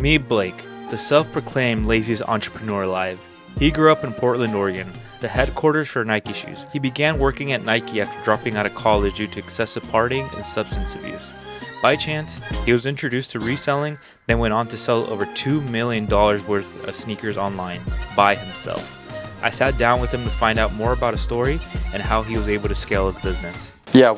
Meet Blake, the self-proclaimed laziest entrepreneur alive. He grew up in Portland, Oregon, the headquarters for Nike shoes. He began working at Nike after dropping out of college due to excessive partying and substance abuse. By chance, he was introduced to reselling, then went on to sell over $2 million worth of sneakers online by himself. I sat down with him to find out more about his story and how he was able to scale his business. Yeah,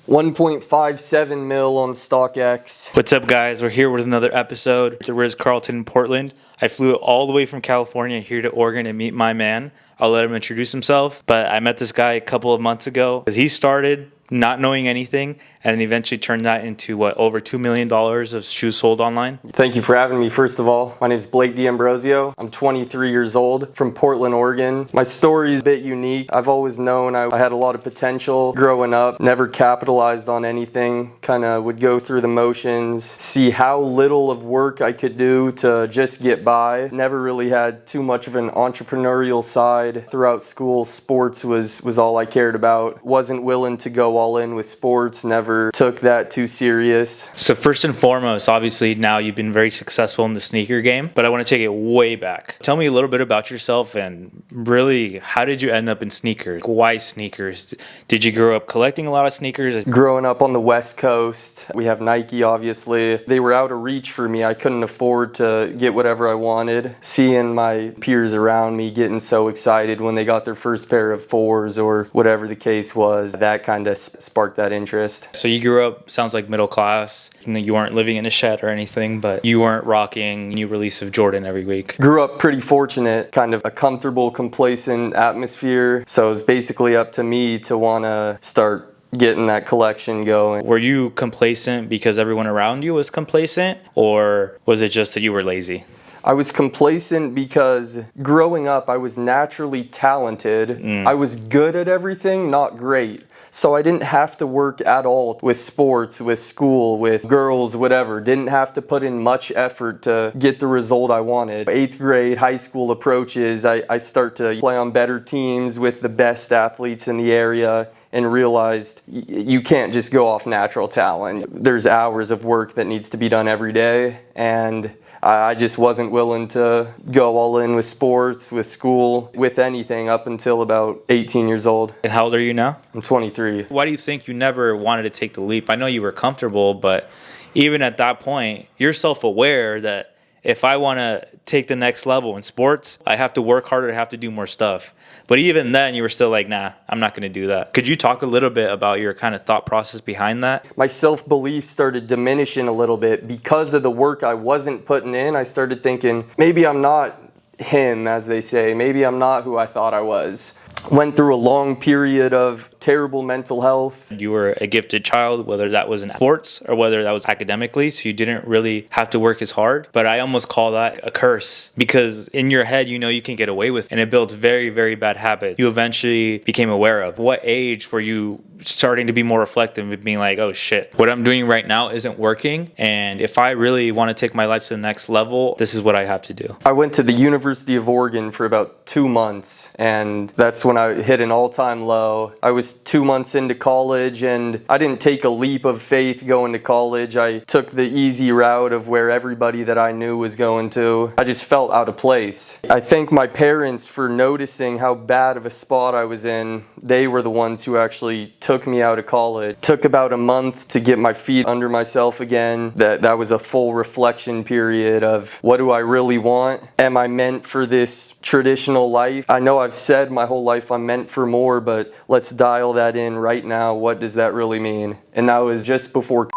1.57 mil on StockX. What's up, guys? We're here with another episode. We're in Carlton, Portland. I flew all the way from California here to Oregon to meet my man. I'll let him introduce himself, but I met this guy a couple of months ago. He started not knowing anything and eventually turned that into over $2 million of shoes sold online. Thank you for having me. First of all, my name is Blake D'Ambrosio. I'm 23 years old from Portland, Oregon. My story is a bit unique. I've always known I had a lot of potential growing up, never capitalized on anything, kind of would go through the motions, see how little of work I could do to just get by. Never really had too much of an entrepreneurial side throughout school. Sports was all I cared about. Wasn't willing to go all in with sports, never took that too serious. So first and foremost, obviously now you've been very successful in the sneaker game, but I want to take it way back. Tell me a little bit about yourself and really how did you end up in sneakers? Why sneakers? Did you grow up collecting a lot of sneakers? Growing up on the West Coast, we have Nike, obviously. They were out of reach for me. I couldn't afford to get whatever I wanted. Seeing my peers around me getting so excited when they got their first pair of fours or whatever the case was, that kind of sparked that interest. So you grew up, sounds like middle class. You weren't living in a shed or anything, but you weren't rocking new release of Jordan every week. Grew up pretty fortunate, kind of a comfortable, complacent atmosphere. So it was basically up to me to want to start getting that collection going. Were you complacent because everyone around you was complacent, or was it just that you were lazy? I was complacent because growing up, I was naturally talented. I was good at everything, not great. So I didn't have to work at all with sports, with school, with girls, whatever. Didn't have to put in much effort to get the result I wanted. 8th grade, high school approaches, I start to play on better teams with the best athletes in the area and realized you can't just go off natural talent. There's hours of work that needs to be done every day, and I just wasn't willing to go all in with sports, with school, with anything up until about 18 years old. And how old are you now? I'm 23. Why do you think you never wanted to take the leap? I know you were comfortable, but even at that point, you're self-aware that if I want to take the next level in sports, I have to work harder, I have to do more stuff. But even then, you were still like, nah, I'm not going to do that. Could you talk a little bit about your kind of thought process behind that? My self-belief started diminishing a little bit because of the work I wasn't putting in. I started thinking, maybe I'm not him, as they say. Maybe I'm not who I thought I was. Went through a long period of terrible mental health. You were a gifted child, whether that was in sports or whether that was academically, so you didn't really have to work as hard. But I almost call that a curse because in your head, you know you can get away with it, and it builds very, very bad habits you eventually became aware of. What age were you starting to be more reflective and being like, oh shit, what I'm doing right now isn't working, and if I really want to take my life to the next level, this is what I have to do? I went to the University of Oregon for about 2 months, and that's when I hit an all-time low. I was 2 months into college, and I didn't take a leap of faith going to college. I took the easy route of where everybody that I knew was going to. I just felt out of place. I thank my parents for noticing how bad of a spot I was in. They were the ones who actually took me out of college. Took about a month to get my feet under myself again. That was a full reflection period of what do I really want? Am I meant for this traditional life? I know I've said my whole life I'm meant for more, but let's dial that in right now. What does that really mean? And that was just before,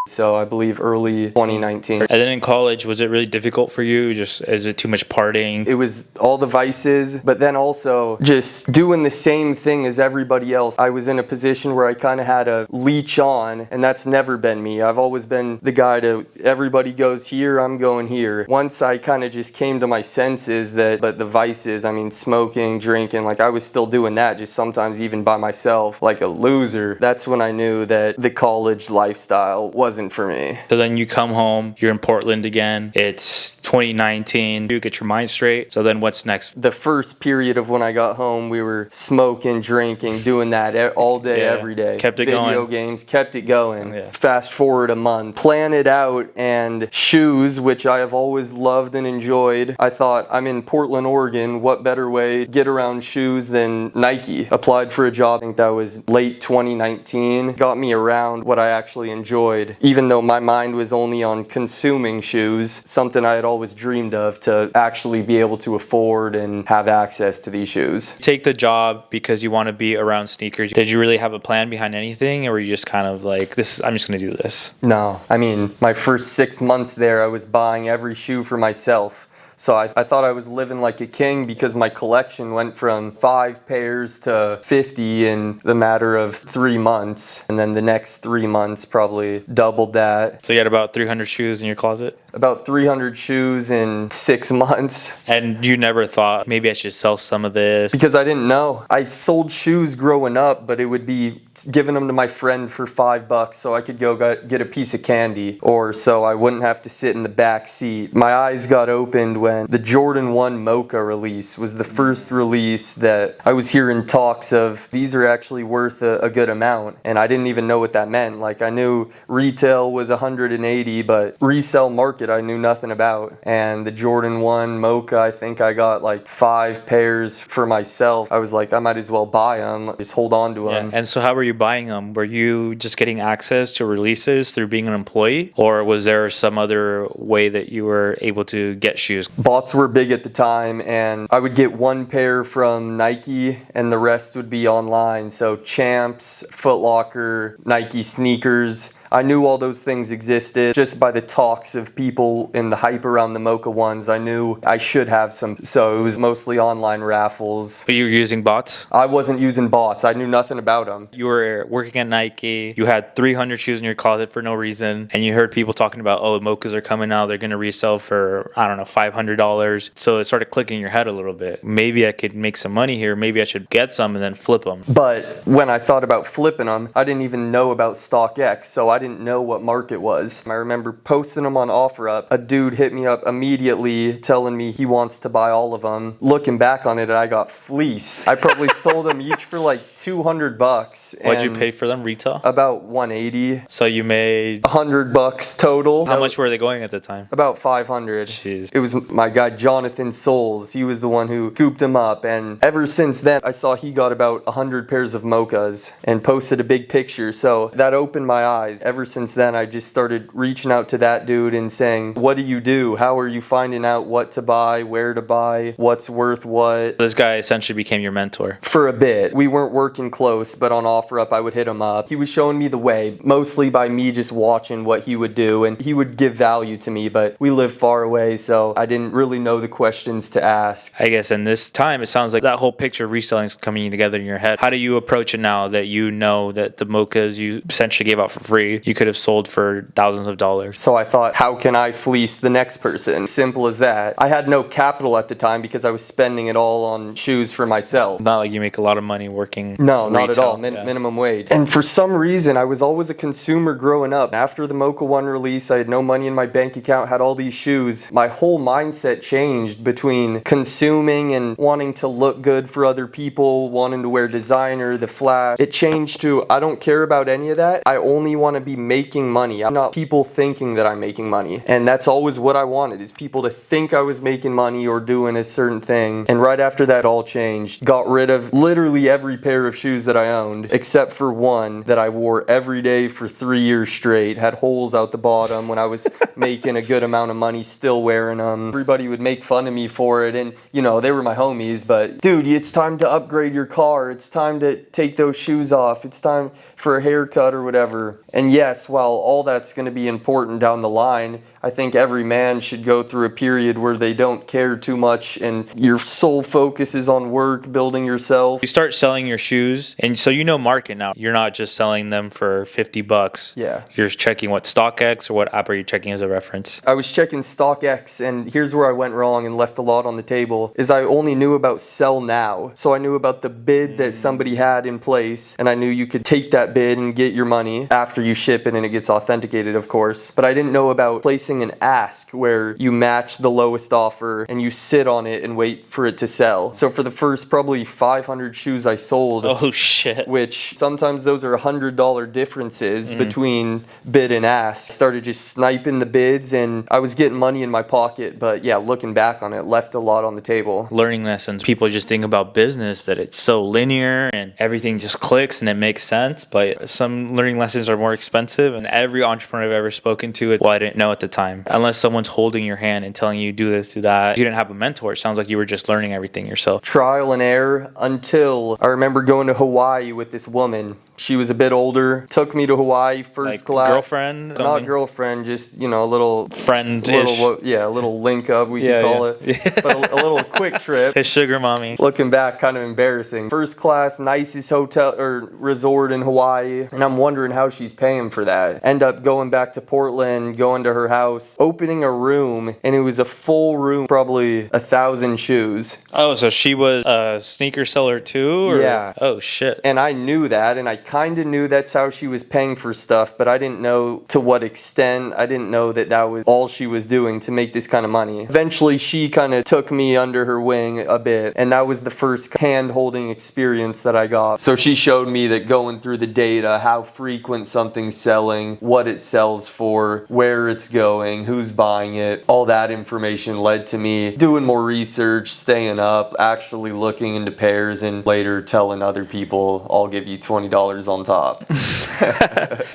so I believe early 2019. And then in college, was it really difficult for you? Is it too much partying? It was all the vices, but then also just doing the same thing as everybody else. I was in a position where I kind of had to leech on, and that's never been me. I've always been the guy to, everybody goes here, I'm going here. Once I kind of just came to my senses but the vices, I mean, smoking, drinking, like I was still doing that, just sometimes even by myself, like a loser. That's when I knew that the college lifestyle wasn't for me. So then you come home, you're in Portland again, it's 2019, you get your mind straight. So then what's next? The first period of when I got home, we were smoking, drinking, doing that all day, every day. Kept it Video going. games, kept it going. Yeah. Fast forward a month, plan it out, and shoes, which I have always loved and enjoyed. I thought, I'm in Portland, Oregon. What better way to get around shoes than Nike? Applied for a job, I think that was late 2019. Got me around what I actually enjoyed, even though my mind was only on consuming shoes, something I had always dreamed of, to actually be able to afford and have access to these shoes. Take the job because you want to be around sneakers. Did you really have a plan behind anything, or were you just kind of like, I'm just going to do this? No. I mean, my first 6 months there, I was buying every shoe for myself. So I thought I was living like a king because my collection went from 5 pairs to 50 in the matter of 3 months. And then the next 3 months probably doubled that. So you had about 300 shoes in your closet? About 300 shoes in 6 months. And you never thought, maybe I should sell some of this? Because I didn't know. I sold shoes growing up, but it would be giving them to my friend for $5 so I could go get a piece of candy, or so I wouldn't have to sit in the back seat. My eyes got opened when the Jordan 1 Mocha release was the first release that I was hearing talks of. These are actually worth a good amount, and I didn't even know what that meant. Like, I knew retail was 180, but resale market I knew nothing about. And the Jordan 1 Mocha, I think I got like 5 pairs for myself. I was like, I might as well buy them, just hold on to them. Yeah. And so how were you buying them? Were you just getting access to releases through being an employee, or was there some other way that you were able to get shoes? Bots were big at the time, and I would get 1 pair from Nike and the rest would be online. So Champs, Foot Locker, Nike sneakers. I knew all those things existed just by the talks of people and the hype around the Mocha ones. I knew I should have some. So it was mostly online raffles. But you were using bots? I wasn't using bots. I knew nothing about them. You were working at Nike. You had 300 shoes in your closet for no reason. And you heard people talking about, oh, Mochas are coming out. They're going to resell for, I don't know, $500. So it started clicking in your head a little bit. Maybe I could make some money here. Maybe I should get some and then flip them. But when I thought about flipping them, I didn't even know about StockX. So I didn't know what market was. I remember posting them on OfferUp. A dude hit me up immediately telling me he wants to buy all of them. Looking back on it, I got fleeced. I probably sold them each for like $200. What'd you pay for them retail? About $180. So you made $100 total. How much were they going at the time? About $500. Jeez. It was my guy Jonathan Souls. He was the one who scooped them up, and ever since then I saw he got about 100 pairs of Mochas and posted a big picture. So that opened my eyes. Ever since then I just started reaching out to that dude and saying, what do you do? How are you finding out what to buy, where to buy, what's worth what? This guy essentially became your mentor. For a bit. We weren't working close, but on OfferUp I would hit him up. He was showing me the way, mostly by me just watching what he would do, and he would give value to me, but we live far away, so I didn't really know the questions to ask. I guess in this time it sounds like that whole picture of reselling is coming together in your head. How do you approach it now that you know that the Mochas you essentially gave out for free, you could have sold for thousands of dollars? So I thought, how can I fleece the next person? Simple as that. I had no capital at the time because I was spending it all on shoes for myself. Not like you make a lot of money working No, not retail. at all. Minimum wage. And for some reason, I was always a consumer growing up. After the Mocha 1 release, I had no money in my bank account, had all these shoes. My whole mindset changed between consuming and wanting to look good for other people, wanting to wear designer, the flash. It changed to, I don't care about any of that. I only want to be making money. I'm not people thinking that I'm making money. And that's always what I wanted, is people to think I was making money or doing a certain thing. And right after that all changed. Got rid of literally every pair of shoes that I owned, except for one that I wore every day for 3 years straight. Had holes out the bottom when I was making a good amount of money, still wearing them. Everybody would make fun of me for it, and you know, they were my homies, but dude, it's time to upgrade your car. It's time to take those shoes off. It's time for a haircut or whatever. And yes, while all that's going to be important down the line, I think every man should go through a period where they don't care too much and your sole focus is on work, building yourself. You start selling your shoes, and so you know market now. You're not just selling them for $50. Yeah. You're checking what StockX, or what app are you checking as a reference? I was checking StockX, and here's where I went wrong and left a lot on the table, is I only knew about sell now. So I knew about the bid that somebody had in place, and I knew you could take that bid and get your money after you ship it and it gets authenticated, of course. But I didn't know about placing an ask where you match the lowest offer and you sit on it and wait for it to sell. So for the first probably 500 shoes I sold, Oh shit. which sometimes those are $100 differences between bid and ask, started just sniping the bids and I was getting money in my pocket. But yeah, looking back on it, left a lot on the table. Learning lessons. People just think about business that it's so linear and everything just clicks and it makes sense, but some learning lessons are more expensive. And every entrepreneur I've ever spoken to, well, I didn't know at the time, unless someone's holding your hand and telling you do this, do that. You didn't have a mentor. It sounds like you were just learning everything yourself. Trial and error until I remember going to Hawaii with this woman. She was a bit older, took me to Hawaii first class. Girlfriend? Not Something? girlfriend, just, a little Friend-ish. a little link up, we could call it. But a little quick trip. His sugar mommy. Looking back, kind of embarrassing. First class, nicest hotel or resort in Hawaii. And I'm wondering how she's paying for that. End up going back to Portland, going to her house, opening a room, and it was a full room, probably 1,000 shoes. Oh, so she was a sneaker seller too? Or? Yeah. Oh, shit. And I knew that, and I kind of knew that's how she was paying for stuff, but I didn't know to what extent. I didn't know that was all she was doing to make this kind of money. Eventually, she kind of took me under her wing a bit, and that was the first hand-holding experience that I got. So she showed me that going through the data, how frequent something's selling, what it sells for, where it's going, who's buying it, all that information led to me doing more research, staying up, actually looking into pairs, and later telling other people, I'll give you $20 on top.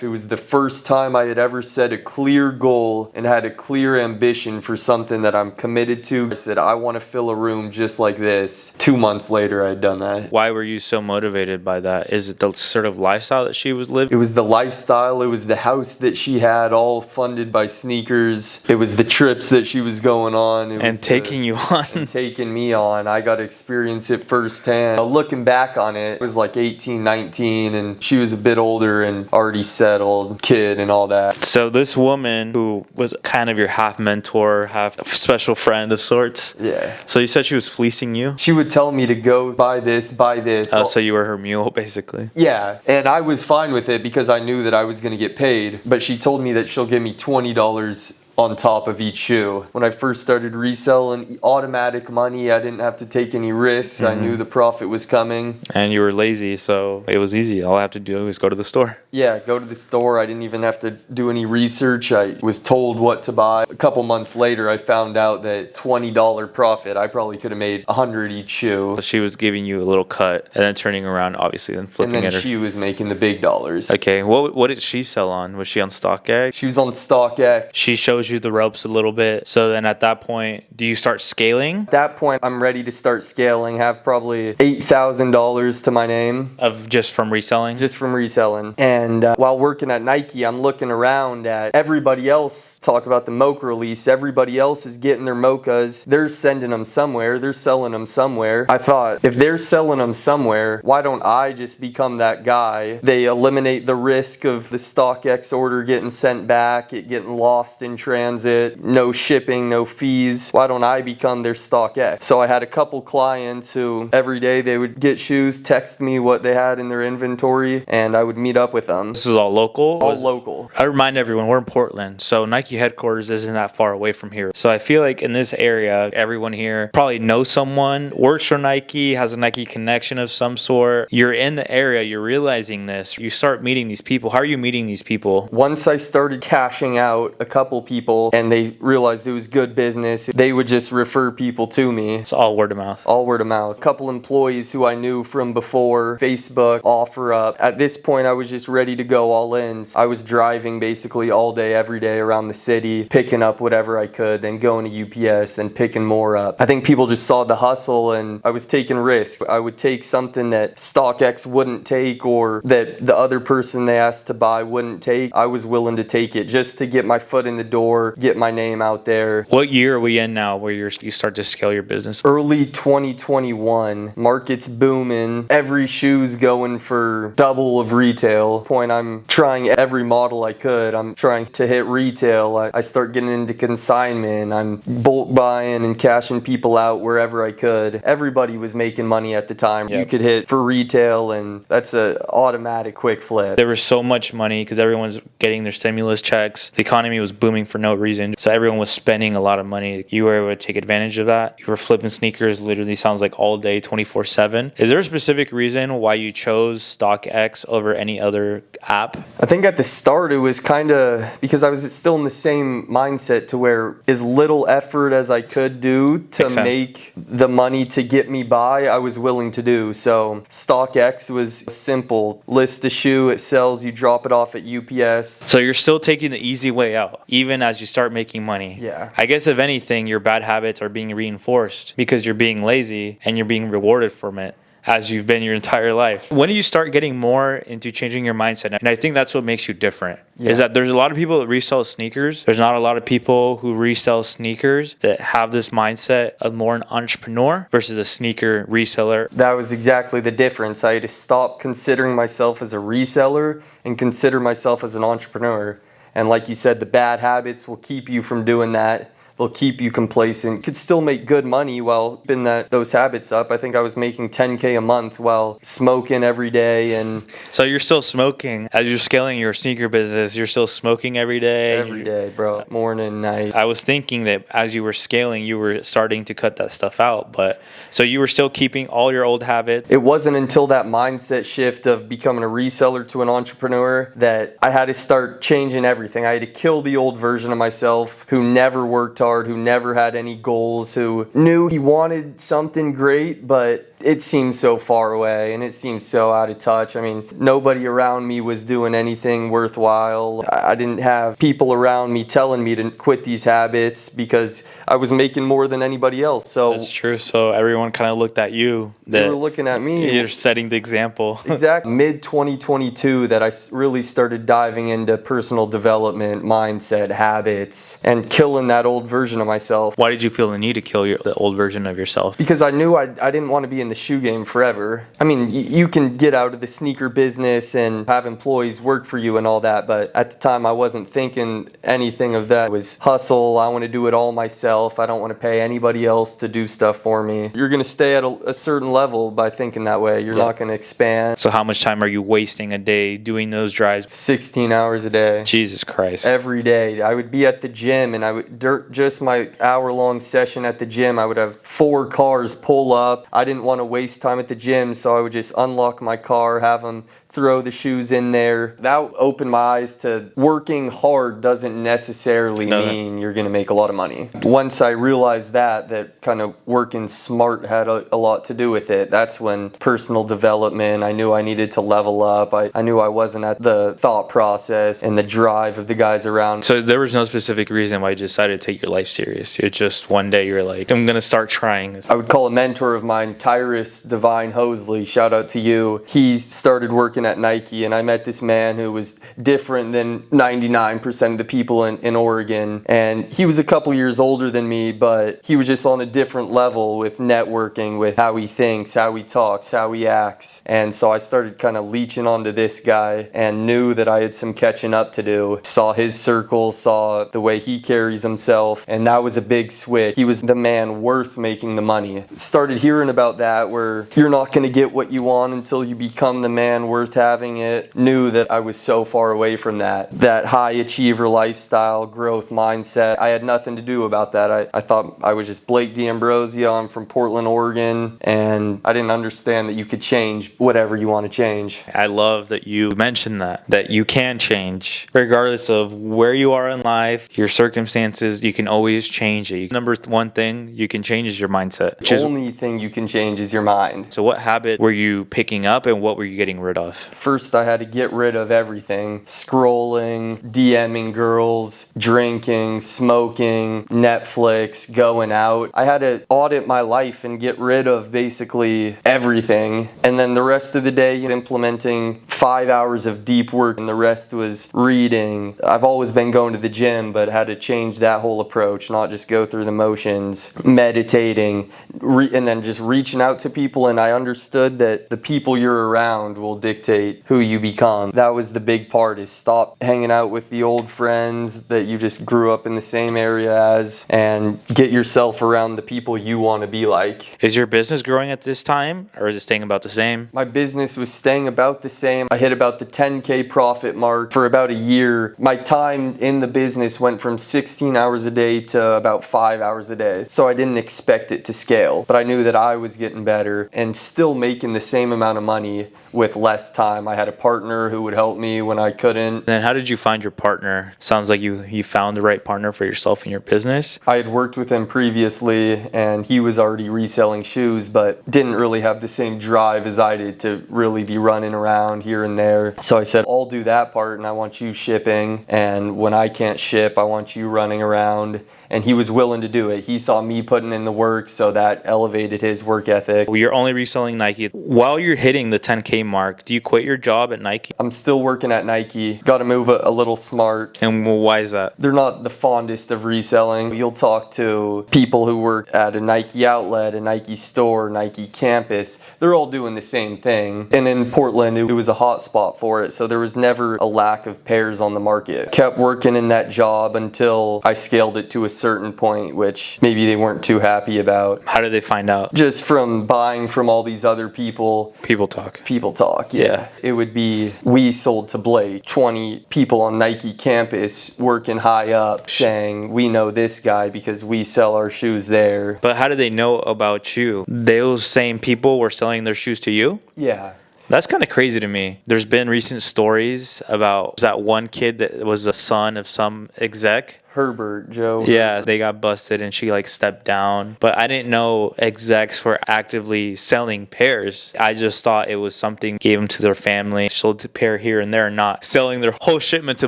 It was the first time I had ever set a clear goal and had a clear ambition for something that I'm committed to. I said, I want to fill a room just like this. 2 months later, I had done that. Why were you so motivated by that? Is it the sort of lifestyle that she was living? It was the lifestyle. It was the house that she had, all funded by sneakers. It was the trips that she was going on. And taking you on. And taking me on. I got to experience it firsthand. Looking back on it, it was like 18, 19, and she was a bit older and already settled, kid and all that. So this woman who was kind of your half mentor, half special friend of sorts. Yeah. So you said she was fleecing you? She would tell me to go buy this, buy this. Oh, so you were her mule, basically. Yeah, and I was fine with it because I knew that I was going to get paid. But she told me that she'll give me $20 on top of each shoe. When I first started reselling, automatic money, I didn't have to take any risks. I knew the profit was coming. And you were lazy, so it was easy. All I have to do is go to the store. Yeah, go to the store. I didn't even have to do any research. I was told what to buy. A couple months later, I found out that $20 profit, I probably could have made 100 each shoe. So she was giving you a little cut and then turning around, obviously, then flipping And then at her. she was making the big dollars. Okay, what did she sell on? Was she on StockX? She was on StockX. She shows you the ropes a little bit. So then at that point, do you start scaling? At that point, I'm ready to start scaling, have probably $8,000 to my name. Of just from reselling? Just from reselling. And while working at Nike, I'm looking around at everybody else talk about the Mocha release. Everybody else is getting their Mochas. They're sending them somewhere. They're selling them somewhere. I thought, if they're selling them somewhere, why don't I just become that guy? They eliminate the risk of the StockX order getting sent back, it getting lost in transit, no shipping, no fees. Why don't I become their StockX? So I had a couple clients who every day they would get shoes, text me what they had in their inventory, and I would meet up with them. This is all local? All local. I remind everyone, we're in Portland, so Nike headquarters isn't that far away from here. So I feel like in this area, everyone here probably knows someone, works for Nike, has a Nike connection of some sort. You're in the area, you're realizing this. You start meeting these people. How are you meeting these people? Once I started cashing out a couple people and they realized it was good business, they would just refer people to me. It's all word of mouth. All word of mouth. A couple employees who I knew from before, Facebook, OfferUp. At this point, I was just ready to go all in. I was driving basically all day, every day around the city, picking up whatever I could, then going to UPS, then picking more up. I think people just saw the hustle and I was taking risks. I would take something that StockX wouldn't take or that the other person they asked to buy wouldn't take. I was willing to take it just to get my foot in the door door, get my name out there. What year are we in now where you start to scale your business? Early 2021, market's booming. Every shoe's going for double of retail. Point, I'm trying every model I could. I'm trying to hit retail. I start getting into consignment. I'm bulk buying and cashing people out wherever I could. Everybody was making money at the time. Yep. You could hit for retail, and that's a automatic quick flip. There was so much money because everyone's getting their stimulus checks. The economy was booming for no reason. So everyone was spending a lot of money. You were able to take advantage of that. You were flipping sneakers literally sounds like all day, 24/7. Is there a specific reason why you chose StockX over any other app? I think at the start it was kind of because I was still in the same mindset to where as little effort as I could do to make the money to get me by, I was willing to do. So StockX was simple. List a shoe, it sells, you drop it off at UPS. So you're still taking the easy way out, even as you start making money. Yeah. I guess if anything, your bad habits are being reinforced because you're being lazy and you're being rewarded from it, as you've been your entire life. When do you start getting more into changing your mindset? And I think that's what makes you different. Is that there's a lot of people that resell sneakers. There's not a lot of people who resell sneakers that have this mindset of more an entrepreneur versus a sneaker reseller. That was exactly the difference. I had to stop considering myself as a reseller and consider myself as an entrepreneur. And like you said, the bad habits will keep you from doing that. They'll keep you complacent. You could still make good money while keeping those habits up. I think I was making $10K a month while smoking every day. And so you're still smoking as you're scaling your sneaker business. You're still smoking every day. Every day, bro. Morning, night. I was thinking that as you were scaling, you were starting to cut that stuff out. But so you were still keeping all your old habits. It wasn't until that mindset shift of becoming a reseller to an entrepreneur that I had to start changing everything. I had to kill the old version of myself who never worked hard, who never had any goals, who knew he wanted something great, but it seemed so far away and it seemed so out of touch. I mean, nobody around me was doing anything worthwhile. I didn't have people around me telling me to quit these habits because I was making more than anybody else. So that's true. So everyone kind of looked at you. They were looking at me. You're setting the example. Exactly. Mid 2022 that I really started diving into personal development, mindset, habits, and killing that old version of myself. Why did you feel the need to kill the old version of yourself? Because I knew I didn't want to be in the shoe game forever. I mean, you can get out of the sneaker business and have employees work for you and all that, but at the time I wasn't thinking anything of that. It was hustle. I want to do it all myself. I don't want to pay anybody else to do stuff for me. You're going to stay at a certain level by thinking that way. You're not going to expand. So how much time are you wasting a day doing those drives? 16 hours a day. Jesus Christ. Every day. I would be at the gym and I would, just my hour-long session at the gym, I would have 4 cars pull up. I didn't want to waste time at the gym, so I would just unlock my car, have them throw the shoes in there. That opened my eyes to working hard doesn't necessarily mean you're going to make a lot of money. Once I realized that kind of working smart had a lot to do with it, that's when personal development, I knew I needed to level up. I knew I wasn't at the thought process and the drive of the guys around. So there was no specific reason why you decided to take your life serious. It's just one day you're like, I'm going to start trying this. I would call a mentor of mine, Tyrus Divine Hosley, shout out to you. He started working at Nike, and I met this man who was different than 99% of the people in Oregon, and he was a couple years older than me, but he was just on a different level with networking, with how he thinks, how he talks, how he acts. And so I started kind of leeching onto this guy and knew that I had some catching up to do. Saw his circle, saw the way he carries himself, and that was a big switch. He was the man worth making the money. Started hearing about that, where you're not going to get what you want until you become the man worth having it. Knew that I was so far away from that high achiever lifestyle, growth mindset. I had nothing to do about that. I thought I was just Blake D'Ambrosio. I'm from Portland, Oregon, and I didn't understand that you could change whatever you want to change. I love that you mentioned that you can change regardless of where you are in life, your circumstances. You can always change it. Number one thing you can change is your mindset. The only thing you can change is your mind. So what habit were you picking up and what were you getting rid of? stuff? First, I had to get rid of everything. Scrolling, DMing girls, drinking, smoking, Netflix, going out. I had to audit my life and get rid of basically everything. And then the rest of the day, implementing 5 hours of deep work, and the rest was reading. I've always been going to the gym, but had to change that whole approach, not just go through the motions, meditating, and then just reaching out to people. And I understood that the people you're around will dictate who you become. That was the big part, is stop hanging out with the old friends that you just grew up in the same area as, and get yourself around the people you want to be like. Is your business growing at this time, or is it staying about the same? My business was staying about the same. I hit about the 10K profit mark for about a year. My time in the business went from 16 hours a day to about 5 hours a day. So I didn't expect it to scale, but I knew that I was getting better and still making the same amount of money with less time. I had a partner who would help me when I couldn't. Then how did you find your partner? Sounds like you found the right partner for yourself and your business. I had worked with him previously, and he was already reselling shoes, but didn't really have the same drive as I did to really be running around here and there. So I said, I'll do that part, and I want you shipping, and when I can't ship, I want you running around. And he was willing to do it. He saw me putting in the work, so that elevated his work ethic. You're only reselling Nike. While you're hitting the 10K mark, do you quit your job at Nike? I'm still working at Nike. Got to move a little smart. And why is that? They're not the fondest of reselling. You'll talk to people who work at a Nike outlet, a Nike store, Nike campus. They're all doing the same thing. And in Portland, it was a hot spot for it, so there was never a lack of pairs on the market. Kept working in that job until I scaled it to a certain point, which maybe they weren't too happy about. How did they find out? Just from buying from all these other people. People talk. People talk, yeah. It would be, we sold to Blake. 20 people on Nike campus working high up saying, we know this guy because we sell our shoes there. But how did they know about you? Those same people were selling their shoes to you? Yeah. That's kind of crazy to me. There's been recent stories about that one kid that was the son of some exec. Herbert, Joe. Yeah, they got busted and she like stepped down. But I didn't know execs were actively selling pairs. I just thought it was something gave them to their family, sold a pair here and there, not selling their whole shipment to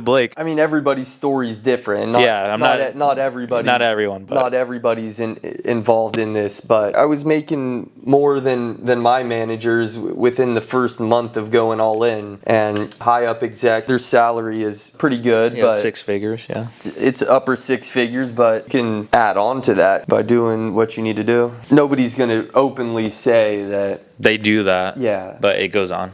Blake. I mean, everybody's story is different. Not everybody. Not everyone. But. Not everybody's involved in this. But I was making more than my managers within the first month of going all in. And high up execs, their salary is pretty good. Yeah, but 6 figures. Yeah, it's upper 6 figures, but you can add on to that by doing what you need to do. Nobody's going to openly say that they do that. Yeah. But it goes on.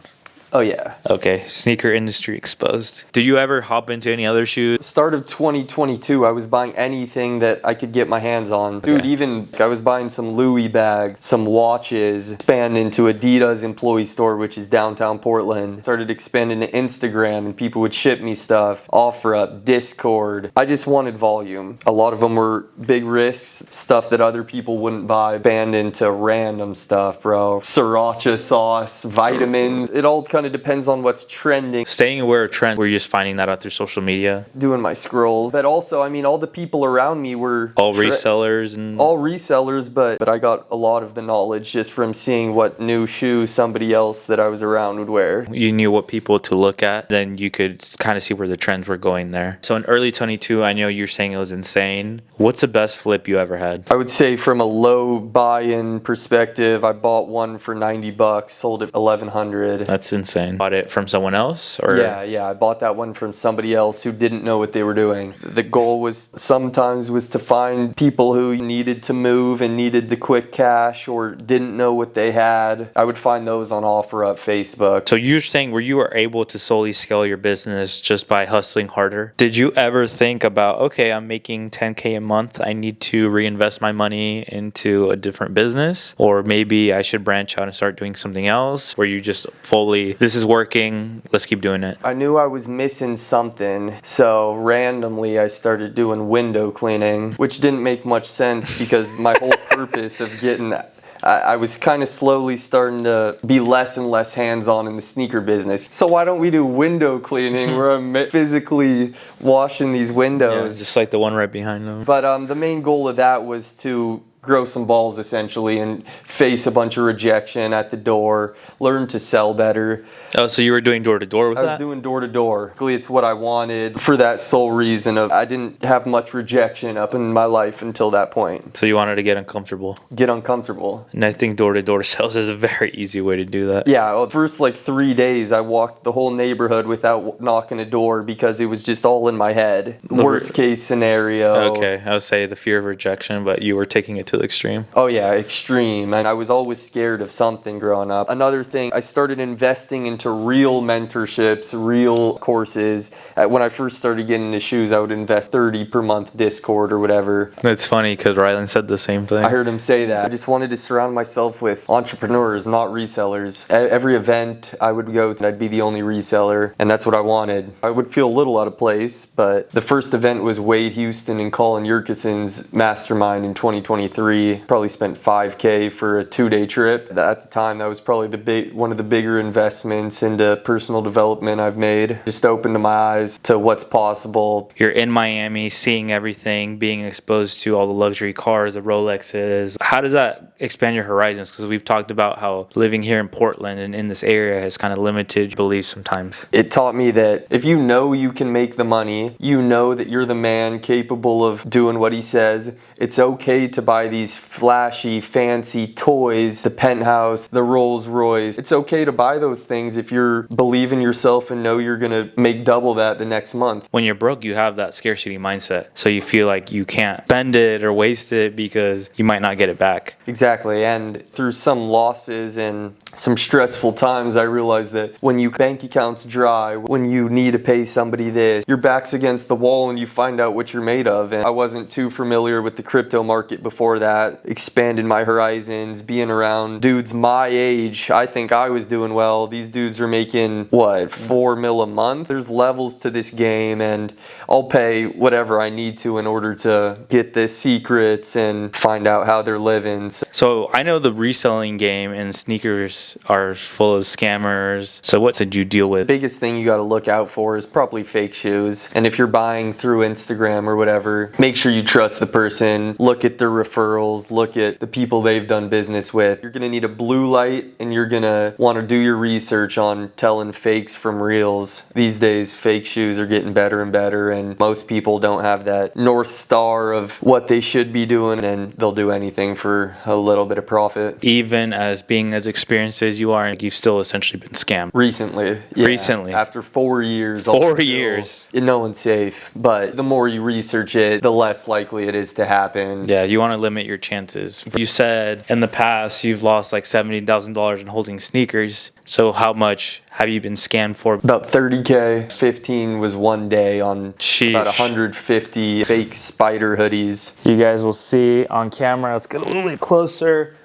Oh, yeah. Okay, sneaker industry exposed. Did you ever hop into any other shoes? Start of 2022, I was buying anything that I could get my hands on. Dude, even I was buying some Louis bags, some watches, expanded into Adidas employee store, which is downtown Portland. Started expanding to Instagram, and people would ship me stuff, OfferUp, Discord. I just wanted volume. A lot of them were big risks, stuff that other people wouldn't buy. Expand into random stuff, bro. Sriracha sauce, vitamins. It all kind of depends on what's trending. Staying aware of trends, were you just finding that out through social media? Doing my scrolls. But also, I mean, all the people around me were all resellers and all resellers, but I got a lot of the knowledge just from seeing what new shoes somebody else that I was around would wear. You knew what people to look at, then you could kind of see where the trends were going there. So in early 22, I know you're saying it was insane. What's the best flip you ever had? I would say from a low buy-in perspective, I bought one for $90, sold it $1,100. That's insane. Bought it from someone else? Or Yeah, I bought that one from somebody else who didn't know what they were doing. The goal was sometimes to find people who needed to move and needed the quick cash or didn't know what they had. I would find those on OfferUp, Facebook. So you're saying where you were able to solely scale your business just by hustling harder. Did you ever think about, okay, I'm making 10K a month, I need to reinvest my money into a different business? Or maybe I should branch out and start doing something else? Where you just fully, this is working, let's keep doing it? I knew I was missing something, so randomly I started doing window cleaning, which didn't make much sense because my whole purpose of getting I was kind of slowly starting to be less and less hands-on in the sneaker business. So why don't we do window cleaning where I'm physically washing these windows? Yeah, just like the one right behind them. But the main goal of that was to grow some balls essentially and face a bunch of rejection at the door, learn to sell better. Oh, so you were doing door to door with I was that? doing door to door. It's what I wanted for that sole reason of I didn't have much rejection up in my life until that point. So you wanted to get uncomfortable. Get uncomfortable. And I think door to door sales is a very easy way to do that. Yeah, well, the first like 3 days I walked the whole neighborhood without knocking a door because it was just all in my head. Worst case scenario. Okay, I would say the fear of rejection, but you were taking it to the extreme. Oh yeah, extreme. And I was always scared of something growing up. Another thing, I started investing into real mentorships, real courses. When I first started getting into shoes, I would invest 30 per month Discord or whatever. It's funny because Rylan said the same thing. I heard him say that. I just wanted to surround myself with entrepreneurs, not resellers. Every event I would go to, I'd be the only reseller, and that's what I wanted. I would feel a little out of place, but the first event was Wade Houston and Colin Yurkison's mastermind in 2023. Probably spent $5K for a 2-day trip. At the time, that was probably one of the bigger investments into personal development I've made. Just opened my eyes to what's possible. You're in Miami, seeing everything, being exposed to all the luxury cars, the Rolexes. How does that expand your horizons? Because we've talked about how living here in Portland and in this area has kind of limited beliefs sometimes. It taught me that if you know you can make the money, you know that you're the man capable of doing what he says, it's okay to buy these flashy, fancy toys, the penthouse, the Rolls Royce. It's okay to buy those things if you believe in yourself and know you're gonna make double that the next month. When you're broke, you have that scarcity mindset. So you feel like you can't spend it or waste it because you might not get it back. Exactly, and through some losses and some stressful times, I realized that when your bank account's dry, when you need to pay somebody this, your back's against the wall and you find out what you're made of. And I wasn't too familiar with the crypto market before that. Expanded my horizons, being around dudes my age. I think I was doing well. These dudes are making, what, 4 mil a month? There's levels to this game, and I'll pay whatever I need to in order to get the secrets and find out how they're living. So I know the reselling game and sneakers are full of scammers. So what did you deal with? The biggest thing you got to look out for is probably fake shoes. And if you're buying through Instagram or whatever, make sure you trust the person. Look at their referrals. Look at the people they've done business with. You're going to need a blue light, and you're going to want to do your research on telling fakes from reals. These days, fake shoes are getting better and better, and most people don't have that North Star of what they should be doing, and they'll do anything for a little bit of profit. Even as being as experienced as you are, you've still essentially been scammed. Recently. Yeah. Recently. After 4 years. 4 years. No one's safe. But the more you research it, the less likely it is to happen. Yeah, you want to limit your chances. You said in the past you've lost like $70,000 in holding sneakers. So how much have you been scammed for? About 30K. 15 was one day on about 150 fake spyder hoodies. You guys will see on camera. Let's get a little bit closer.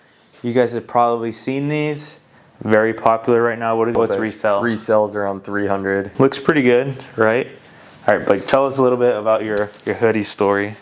You guys have probably seen these. Very popular right now. What's resell? Resells around 300. Looks pretty good, right? All right, but tell us a little bit about your hoodie story.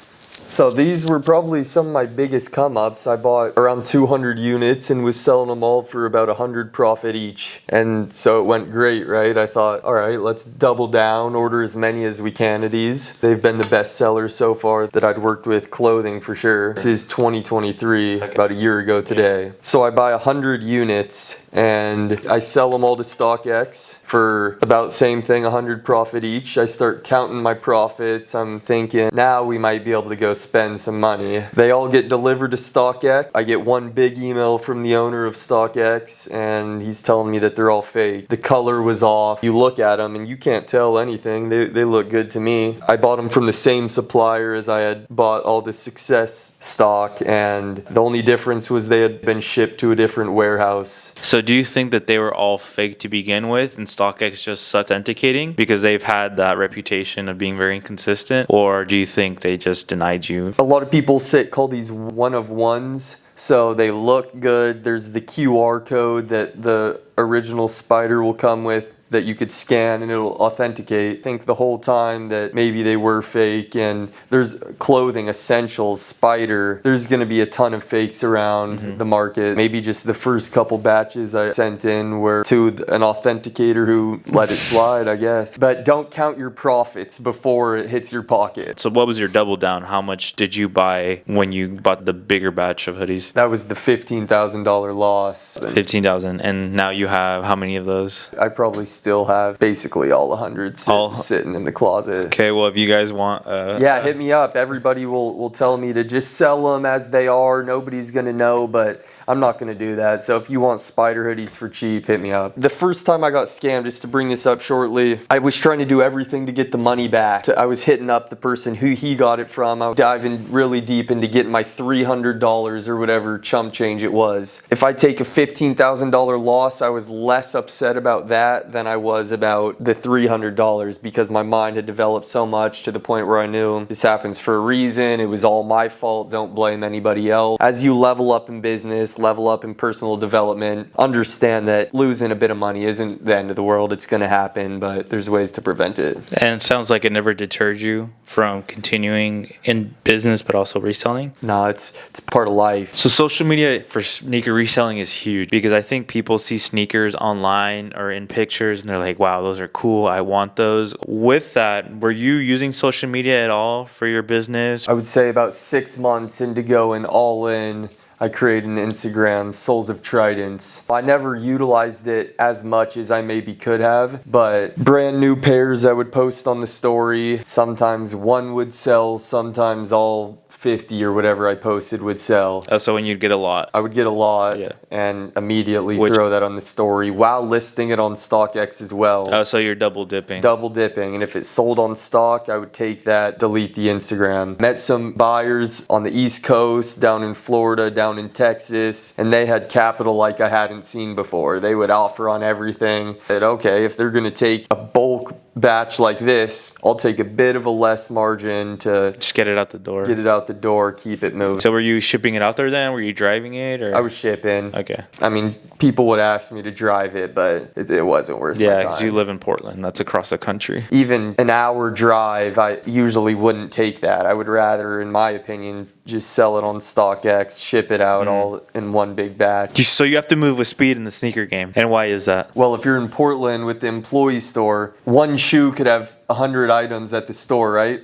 So these were probably some of my biggest come-ups. I bought around 200 units and was selling them all for about 100 profit each. And so it went great, right? I thought, all right, let's double down, order as many as we can of these. They've been the best sellers so far that I'd worked with clothing for sure. This is 2023, about a year ago today. So I buy 100 units and I sell them all to StockX for about same thing, 100 profit each. I start counting my profits. I'm thinking now we might be able to go spend some money. They all get delivered to StockX. I get one big email from the owner of StockX and he's telling me that they're all fake. The color was off. You look at them and you can't tell anything. They look good to me. I bought them from the same supplier as I had bought all the Success stock, and the only difference was they had been shipped to a different warehouse. So do you think that they were all fake to begin with and StockX just authenticating because they've had that reputation of being very inconsistent? Or do you think they just denied you? A lot of people call these one of ones. So they look good. There's the QR code that the original spyder will come with. that you could scan and it'll authenticate. Think the whole time that maybe they were fake. And there's clothing, essentials, spyder. There's going to be a ton of fakes around the market. Maybe just the first couple batches I sent in were to an authenticator who let it slide, I guess. But don't count your profits before it hits your pocket. So what was your double down? How much did you buy when you bought the bigger batch of hoodies? That was the $15,000 loss. 15,000. And now you have how many of those? I probably still have basically all 100 sitting in the closet. Okay, well, if you guys want... yeah, hit me up. Everybody will tell me to just sell them as they are. Nobody's going to know, but I'm not going to do that. So if you want spyder hoodies for cheap, hit me up. The first time I got scammed, just to bring this up shortly, I was trying to do everything to get the money back. I was hitting up the person who he got it from. I was diving really deep into getting my $300 or whatever chump change it was. If I take a $15,000 loss, I was less upset about that than I was about the $300 because my mind had developed so much to the point where I knew this happens for a reason. It was all my fault. Don't blame anybody else. As you level up in business, level up in personal development, understand that losing a bit of money isn't the end of the world. It's going to happen, but there's ways to prevent it. And it sounds like it never deterred you from continuing in business, but also reselling. No, it's part of life. So social media for sneaker reselling is huge because I think people see sneakers online or in pictures and they're like, wow, those are cool. I want those. With that, were you using social media at all for your business? I would say about 6 months into going all in, I created an Instagram, Souls of Tridents. I never utilized it as much as I maybe could have, but brand new pairs I would post on the story. Sometimes one would sell, sometimes all 50 or whatever I posted would sell. So when you'd get a lot. I would get a lot and immediately throw that on the story while listing it on StockX as well. Oh, so you're double dipping. Double dipping. And if it sold on stock, I would take that, delete the Instagram. Met some buyers on the East Coast, down in Florida, down in Texas, and they had capital like I hadn't seen before. They would offer on everything. I said, okay, if they're going to take a bulk batch like this, I'll take a bit of a less margin to just get it out the door. Get it out the door, keep it moving. So were you shipping it out there then? Were you driving it? Or? I was shipping. Okay. I mean, people would ask me to drive it, but it wasn't worth my time. Yeah, because you live in Portland. That's across the country. Even an hour drive, I usually wouldn't take that. I would rather, in my opinion, just sell it on StockX, ship it out all in one big batch. So you have to move with speed in the sneaker game. And why is that? Well, if you're in Portland with the employee store, one shoe could have 100 items at the store, right?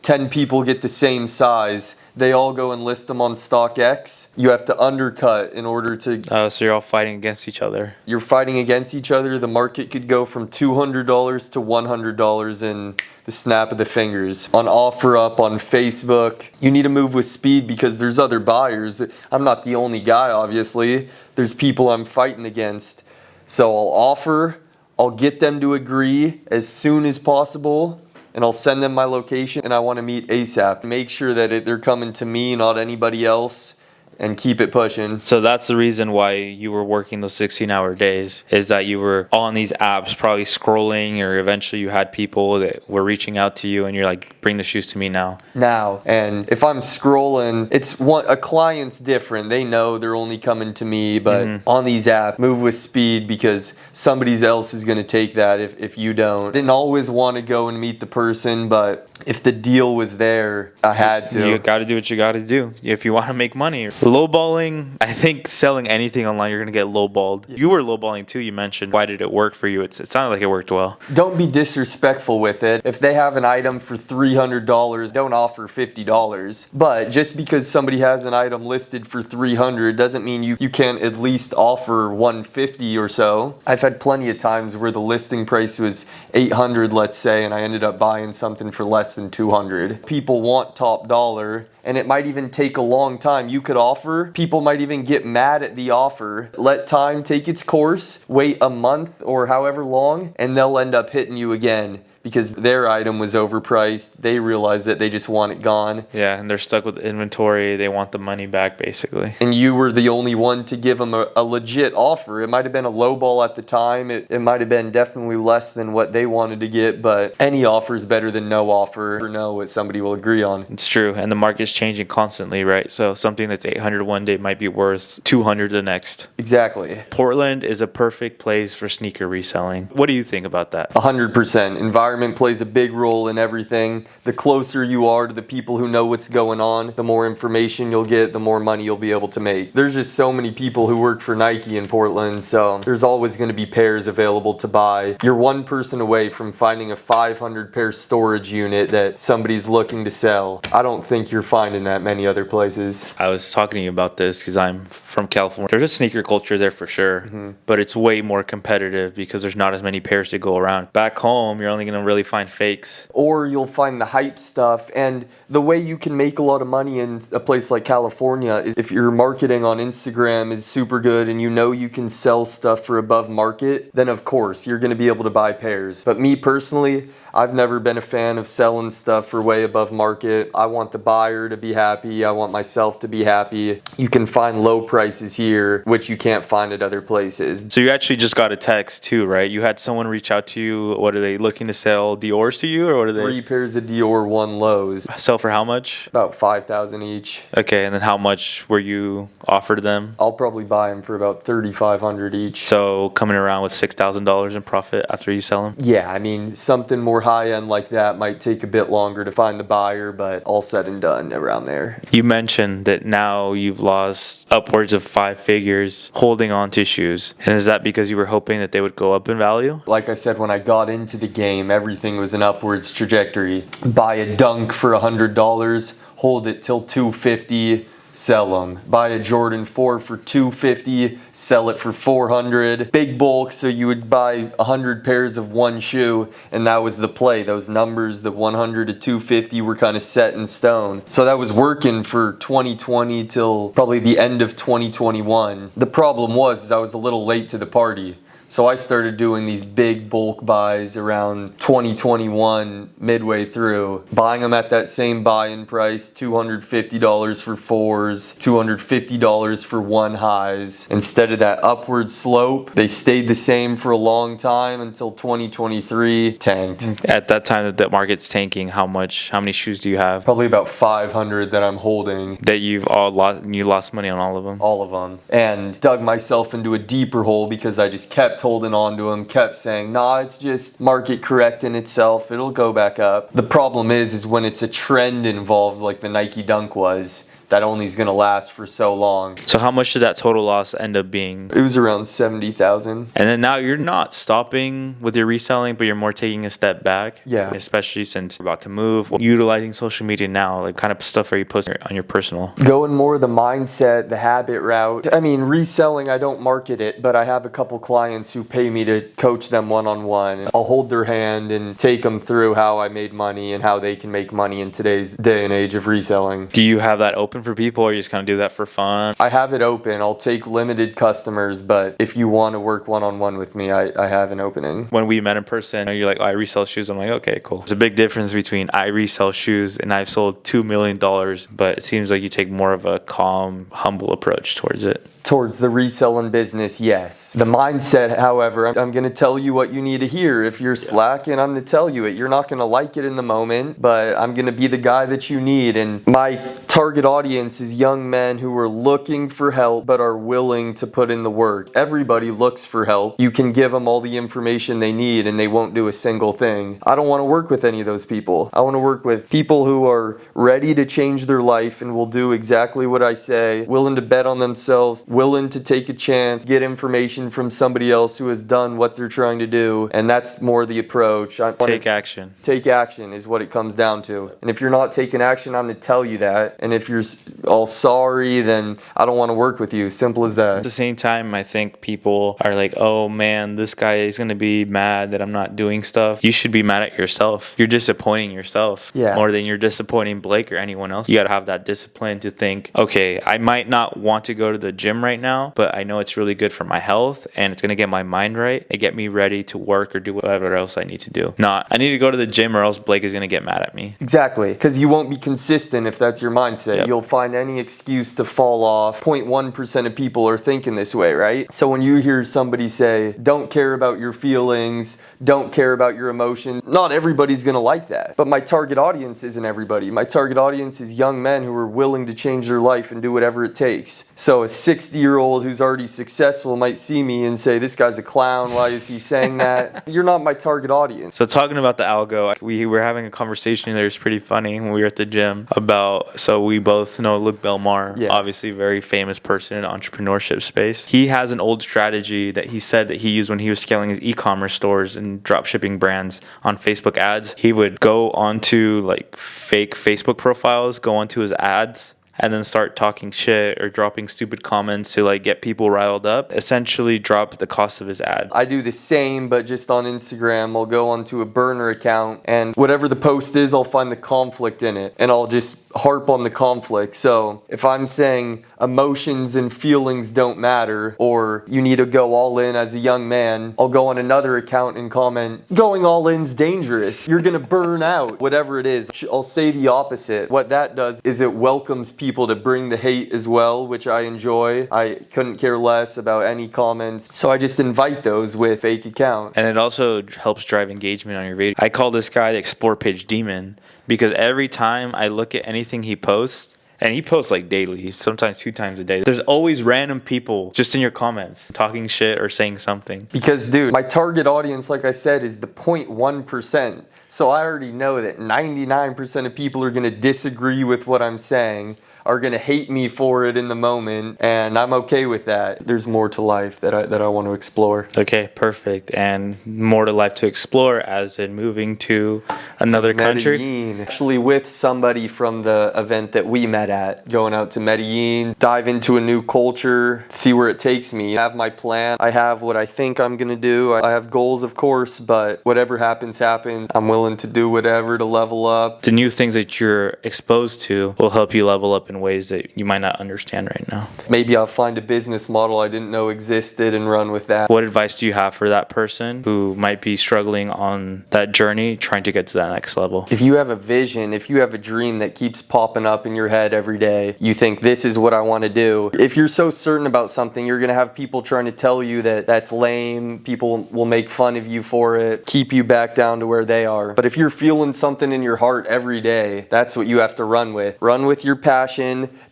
10 people get the same size. They all go and list them on StockX. You have to undercut in order to... so you're all fighting against each other. You're fighting against each other. The market could go from $200 to $100 in the snap of the fingers. On OfferUp, on Facebook. You need to move with speed because there's other buyers. I'm not the only guy, obviously. There's people I'm fighting against. So I'll offer, I'll get them to agree as soon as possible, and I'll send them my location, and I want to meet ASAP. Make sure that they're coming to me, not anybody else, and keep it pushing. So that's the reason why you were working those 16-hour days, is that you were on these apps probably scrolling, or eventually you had people that were reaching out to you and you're like, bring the shoes to me now. And if I'm scrolling, a client's different. They know they're only coming to me, but on these apps, move with speed because somebody else is going to take that if you don't. Didn't always want to go and meet the person, but if the deal was there, I had to. You got to do what you got to do if you want to make money. Lowballing, I think selling anything online, you're going to get lowballed. You were lowballing too, you mentioned. Why did it work for you? It sounded like it worked well. Don't be disrespectful with it. If they have an item for $300, don't offer $50. But just because somebody has an item listed for $300 doesn't mean you can't at least offer $150 or so. I've had plenty of times where the listing price was $800, let's say, and I ended up buying something for less than $200. People want top dollar, and it might even take a long time. You could offer, people might even get mad at the offer. Let time take its course, wait a month or however long, and they'll end up hitting you again because their item was overpriced. They realized that they just want it gone. Yeah, and they're stuck with inventory. They want the money back, basically. And you were the only one to give them a legit offer. It might have been a low ball at the time. It might have been definitely less than what they wanted to get, but any offer is better than no offer, or know what somebody will agree on. It's true, and the market's changing constantly, right? So something that's 800 one day might be worth 200 the next. Exactly. Portland is a perfect place for sneaker reselling. What do you think about that? 100%. Environment plays a big role in everything. The closer you are to the people who know what's going on, the more information you'll get, the more money you'll be able to make. There's just so many people who work for Nike in Portland, so there's always going to be pairs available to buy. You're one person away from finding a 500 pair storage unit that somebody's looking to sell. I don't think you're finding that many other places. I was talking to you about this because I'm from California. There's a sneaker culture there for sure, but it's way more competitive because there's not as many pairs to go around. Back home, you're only going to really find fakes. Or you'll find the hype stuff, and the way you can make a lot of money in a place like California is if your marketing on Instagram is super good and you know you can sell stuff for above market, then of course you're going to be able to buy pairs. But me personally, I've never been a fan of selling stuff for way above market. I want the buyer to be happy. I want myself to be happy. You can find low prices here, which you can't find at other places. So you actually just got a text too, right? You had someone reach out to you. What are they looking to sell? Dior's to you, or what are they? 3 pairs of Dior, 1 Lowe's. Sell for how much? About $5,000 each. Okay, and then how much were you offered them? I'll probably buy them for about $3,500 each. So coming around with $6,000 in profit after you sell them? Yeah, I mean, something more high-end like that might take a bit longer to find the buyer, but all said and done around there. You mentioned that now you've lost upwards of 5 figures holding on to shoes. And is that because you were hoping that they would go up in value? Like I said, when I got into the game, everything was an upwards trajectory. Buy a Dunk for $100, hold it till $250, sell them. Buy a Jordan 4 for $250, sell it for $400. Big bulk, so you would buy 100 pairs of one shoe, and that was the play. Those numbers, the 100 to 250, were kind of set in stone. So that was working for 2020 till probably the end of 2021. The problem was I was a little late to the party. So I started doing these big bulk buys around 2021, midway through, buying them at that same buy-in price, $250 for 4s, $250 for 1 highs. Instead of that upward slope, they stayed the same for a long time until 2023 tanked. At that time that the market's tanking, how many shoes do you have? Probably about 500 that I'm holding. That you've all lost, and you lost money on all of them? All of them. And dug myself into a deeper hole because I just kept holding on to them, kept saying, nah, it's just market correcting itself, it'll go back up. The problem is when it's a trend involved like the Nike Dunk was, that only is going to last for so long. So how much did that total loss end up being? It was around 70,000. And then now you're not stopping with your reselling, but you're more taking a step back. Yeah. Especially since you're about to move. Utilizing social media now, like kind of stuff are you posting on your personal? Going more the mindset, the habit route. I mean, reselling, I don't market it, but I have a couple clients who pay me to coach them one-on-one. I'll hold their hand and take them through how I made money and how they can make money in today's day and age of reselling. Do you have that open for people, or you just kind of do that for fun? I have it open. I'll take limited customers, but if you want to work one-on-one with me, I have an opening. When we met in person, you're like, oh, I resell shoes. I'm like, okay, cool. There's a big difference between I resell shoes and I've sold $2 million, but it seems like you take more of a calm, humble approach towards it. Towards the reselling business, yes. The mindset, however, I'm going to tell you what you need to hear. If you're slacking, I'm going to tell you it. You're not going to like it in the moment, but I'm going to be the guy that you need. And my target audience is young men who are looking for help but are willing to put in the work. Everybody looks for help. You can give them all the information they need and they won't do a single thing. I don't want to work with any of those people. I want to work with people who are ready to change their life and will do exactly what I say, willing to bet on themselves, willing to take a chance, get information from somebody else who has done what they're trying to do, and that's more the approach. Take action. Take action is what it comes down to. And if you're not taking action, I'm going to tell you that. And if you're all sorry, then I don't want to work with you. Simple as that. At the same time, I think people are like, oh man, this guy is going to be mad that I'm not doing stuff. You should be mad at yourself. You're disappointing yourself more than you're disappointing Blake or anyone else. You got to have that discipline to think, okay, I might not want to go to the gym right now, but I know it's really good for my health and it's going to get my mind right and get me ready to work or do whatever else I need to do. Not, I need to go to the gym or else Blake is going to get mad at me. Exactly, because you won't be consistent if that's your mindset. Yep. You'll find any excuse to fall off. 0.1% of people are thinking this way, right? So when you hear somebody say, don't care about your feelings, don't care about your emotions, not everybody's gonna like that. But my target audience isn't everybody. My target audience is young men who are willing to change their life and do whatever it takes. So a 60-year-old who's already successful might see me and say, this guy's a clown, why is he saying that? You're not my target audience. So talking about the algo, we were having a conversation there, it's pretty funny when we were at the gym about, so we both know Luke Belmar, obviously a very famous person in the entrepreneurship space. He has an old strategy that he said that he used when he was scaling his e-commerce stores and drop shipping brands on Facebook ads. He would go onto like fake Facebook profiles, go onto his ads, and then start talking shit or dropping stupid comments to like get people riled up, essentially drop the cost of his ad. I do the same, but just on Instagram. I'll go onto a burner account and whatever the post is, I'll find the conflict in it and I'll just harp on the conflict. So if I'm saying emotions and feelings don't matter, or you need to go all in as a young man, I'll go on another account and comment, going all in's dangerous. You're gonna burn out, whatever it is. I'll say the opposite. What that does is it welcomes people to bring the hate as well, which I enjoy. I couldn't care less about any comments. So I just invite those with fake account. And it also helps drive engagement on your video. I call this guy the Explore Page Demon because every time I look at anything he posts, and he posts like daily, sometimes 2 times a day, there's always random people just in your comments talking shit or saying something. Because dude, my target audience, like I said, is the 0.1%. So I already know that 99% of people are going to disagree with what I'm saying, are going to hate me for it in the moment, and I'm okay with that. There's more to life that I want to explore. Okay, perfect. And more to life to explore as in moving to another country? Medellin. Actually with somebody from the event that we met at. Going out to Medellin, dive into a new culture, see where it takes me. I have my plan. I have what I think I'm going to do. I have goals, of course, but whatever happens, happens. I'm willing to do whatever to level up. The new things that you're exposed to will help you level up in ways that you might not understand right now. Maybe I'll find a business model I didn't know existed and run with that. What advice do you have for that person who might be struggling on that journey, trying to get to that next level? If you have a vision, if you have a dream that keeps popping up in your head every day, you think this is what I want to do. If you're so certain about something, you're going to have people trying to tell you that that's lame. People will make fun of you for it, keep you back down to where they are. But if you're feeling something in your heart every day, that's what you have to run with. Run with your passion.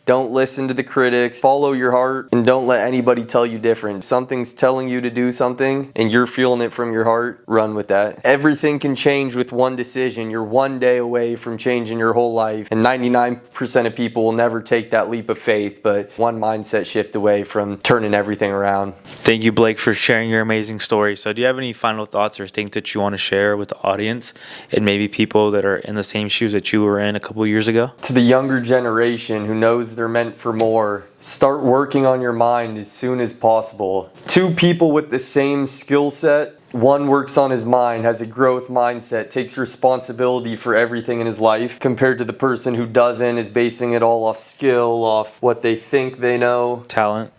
Don't listen to the critics. Follow your heart and don't let anybody tell you different. Something's telling you to do something and you're feeling it from your heart, run with that. Everything can change with one decision. You're one day away from changing your whole life, and 99% of people will never take that leap of faith, but one mindset shift away from turning everything around. Thank you, Blake, for sharing your amazing story. So do you have any final thoughts or things that you want to share with the audience and maybe people that are in the same shoes that you were in a couple years ago? To the younger generation who knows they're meant for more, start working on your mind as soon as possible. 2 people with the same skill set, one works on his mind, has a growth mindset, takes responsibility for everything in his life, compared to the person who doesn't, is basing it all off skill, off what they think they know. Talent,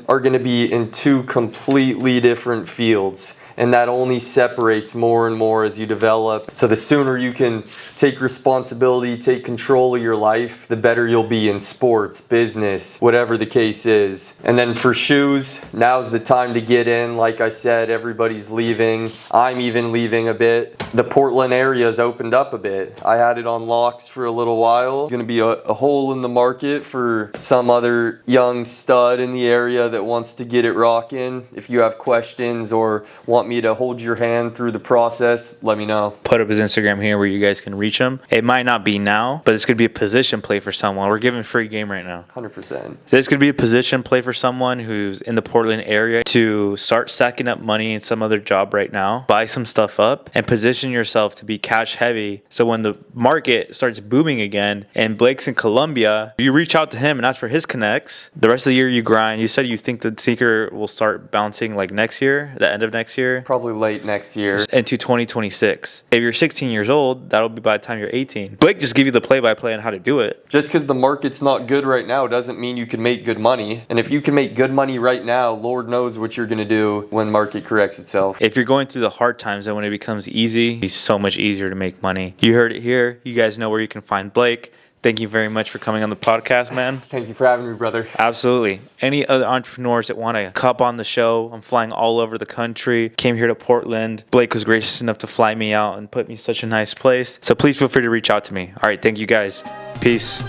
are going to be in 2 completely different fields. And that only separates more and more as you develop. So the sooner you can take responsibility, take control of your life, the better you'll be in sports, business, whatever the case is. And then for shoes, now's the time to get in. Like I said, everybody's leaving. I'm even leaving a bit. The Portland area's opened up a bit. I had it on locks for a little while. It's gonna be a hole in the market for some other young stud in the area that wants to get it rocking, if you have questions or want me to hold your hand through the process, let me know. Put up his Instagram here where you guys can reach him. It might not be now, but this could be a position play for someone. We're giving free game right now. 100%. This could be a position play for someone who's in the Portland area to start stacking up money in some other job right now, buy some stuff up, and position yourself to be cash heavy. So when the market starts booming again and Blake's in Colombia, you reach out to him and ask for his connects. The rest of the year you grind. You said you think the sneaker will start bouncing like next year, the end of next year? Probably late next year. Into 2026. If you're 16 years old, that'll be by the time you're 18. Blake just give you the play-by-play on how to do it. Just because the market's not good right now doesn't mean you can make good money. And if you can make good money right now, Lord knows what you're going to do when market corrects itself. If you're going through the hard times, then when it becomes easy, it's so much easier to make money. You heard it here. You guys know where you can find Blake. Thank you very much for coming on the podcast, man. Thank you for having me, brother. Absolutely. Any other entrepreneurs that want to cup on the show? I'm flying all over the country. Came here to Portland. Blake was gracious enough to fly me out and put me in such a nice place. So please feel free to reach out to me. All right. Thank you guys. Peace.